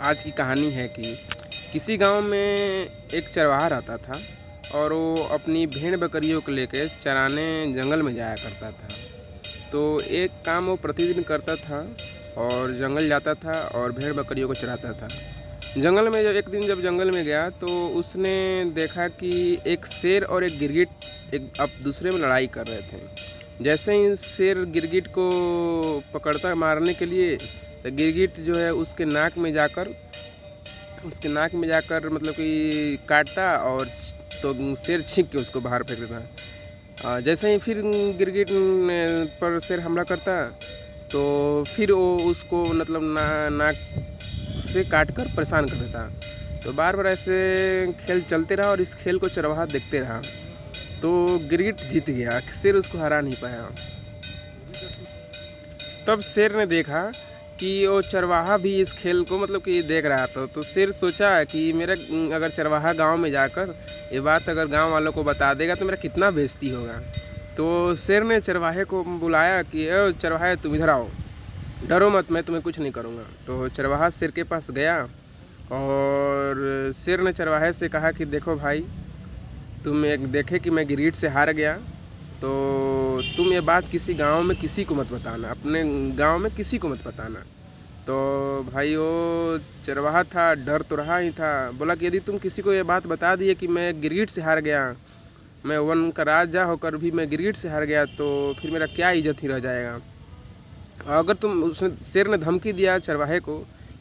आज की कहानी है कि किसी गांव में एक चरवाहा रहता था और वो अपनी भेड़ बकरियों को लेकर चराने जंगल में जाया करता था। तो एक काम वो प्रतिदिन करता था और जंगल जाता था और भेड़ बकरियों को चराता था। जंगल में जब जंगल में गया तो उसने देखा कि एक शेर और एक गिरगिट एक अब दूसरे में लड़ाई कर रहे थे। जैसे ही शेर गिरगिट को पकड़ता मारने के लिए, तो गिरगिट जो है उसके नाक में जाकर मतलब कि काटता और तो शेर छींक के उसको बाहर फेंक देता। जैसे ही फिर गिरगिट पर शेर हमला करता, तो फिर वो उसको मतलब नाक से काट कर परेशान कर देता। तो बार बार ऐसे खेल चलते रहा और इस खेल को चरवाहा देखते रहा। तो गिरगिट जीत गया, शेर उसको हरा नहीं पाया। तब शेर ने देखा कि वो चरवाहा भी इस खेल को मतलब कि देख रहा था। तो शेर सोचा कि मेरा अगर चरवाहा गांव में जाकर ये बात अगर गांव वालों को बता देगा तो मेरा कितना बेइज्जती होगा। तो शेर ने चरवाहे को बुलाया कि ओ चरवाहे, तुम इधर आओ, डरो मत, मैं तुम्हें कुछ नहीं करूँगा। तो चरवाहा शेर के पास गया और शेर ने चरवाहे से कहा कि देखो भाई, तुम एक देखे कि मैं गिरगिट से हार गया, तो तुम ये बात किसी गांव में किसी को मत बताना, अपने गांव में किसी को मत बताना। तो भाई वो चरवाहा था, डर तो रहा ही था। बोला कि यदि तुम किसी को ये बात बता दिए कि मैं गिरगिट से हार गया, मैं वन का राजा होकर भी मैं गिरगिट से हार गया, तो फिर मेरा क्या इज्जत ही रह जाएगा। अगर उसने शेर ने धमकी दिया चरवाहे को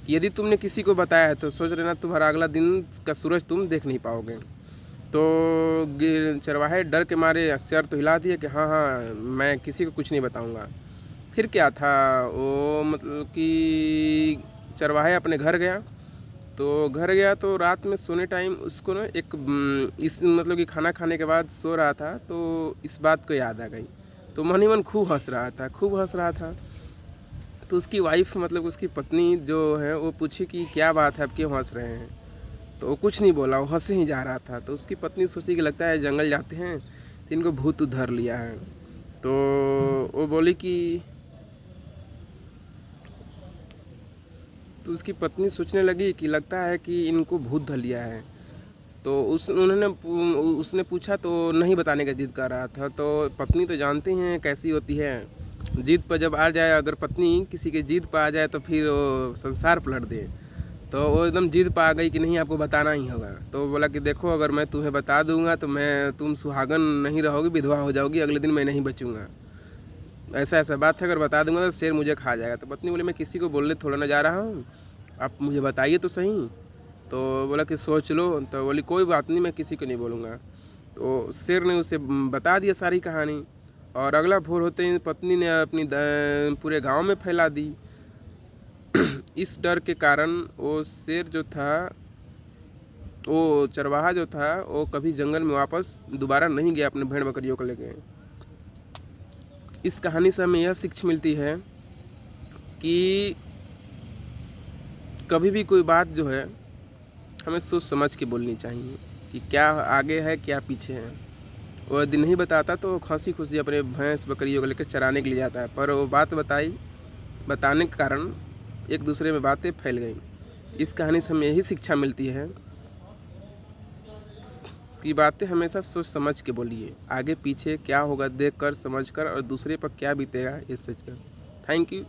कि यदि तुमने किसी को बताया है तो सोच लेना तुम्हारा अगला दिन का सूरज तुम देख नहीं पाओगे। तो चरवाहे डर के मारे सर तो हिला दिए कि हाँ हाँ, मैं किसी को कुछ नहीं बताऊंगा। फिर क्या था, वो मतलब कि चरवाहे अपने घर गया। तो घर गया तो रात में सोने टाइम उसको ना इस मतलब कि खाना खाने के बाद सो रहा था, तो इस बात को याद आ गई। तो मन ही मन खूब हंस रहा था। तो उसकी वाइफ मतलब उसकी पत्नी जो है वो पूछी कि क्या बात है, अब क्यों हंस रहे हैं। तो वो कुछ नहीं बोला, वो हंसे ही जा रहा था। तो उसकी पत्नी सोची कि लगता है जंगल जाते हैं तो इनको भूत उधर लिया है। तो वो बोली कि तो उसकी पत्नी सोचने लगी कि लगता है कि इनको भूत धर लिया है। तो उसने पूछा तो नहीं बताने का जिद कर रहा था। तो पत्नी तो जानते हैं कैसी होती है, जिद पर जब आ जाए, अगर पत्नी किसी के जिद पर आ जाए तो फिर वो संसार पलट दे। तो वो एकदम जिद पर आ गई कि नहीं, आपको बताना ही होगा। तो बोला कि देखो, अगर मैं तुम्हें बता दूंगा तो तुम सुहागन नहीं रहोगी, विधवा हो जाओगी, अगले दिन मैं नहीं बचूंगा। ऐसा बात है, अगर बता दूंगा तो शेर मुझे खा जाएगा। तो पत्नी बोली मैं किसी को बोलने थोड़ा ना जा रहा हूँ, आप मुझे बताइए तो सही। तो बोला कि सोच लो। तो बोली कोई बात नहीं, मैं किसी को नहीं बोलूँगा। तो शेर ने उसे बता दिया सारी कहानी। और अगला भोर होते ही पत्नी ने अपनी पूरे गांव में फैला दी। इस डर के कारण वो शेर जो था, वो चरवाहा जो था, वो कभी जंगल में वापस दोबारा नहीं गया अपने भेड़ बकरियों को लेके। इस कहानी से हमें यह शिक्षा मिलती है कि कभी भी कोई बात जो है हमें सोच समझ के बोलनी चाहिए कि क्या आगे है क्या पीछे है। वो यदि नहीं बताता तो हंसी खुशी अपने भैंस बकरियों को लेकर चराने के लिए जाता है, पर वो बात बताने के कारण एक दूसरे में बातें फैल गई। इस कहानी से हमें यही शिक्षा मिलती है कि बातें हमेशा सोच समझ के बोलिए, आगे पीछे क्या होगा देख कर समझ कर, और दूसरे पर क्या बीतेगा ये सोच कर। Thank you.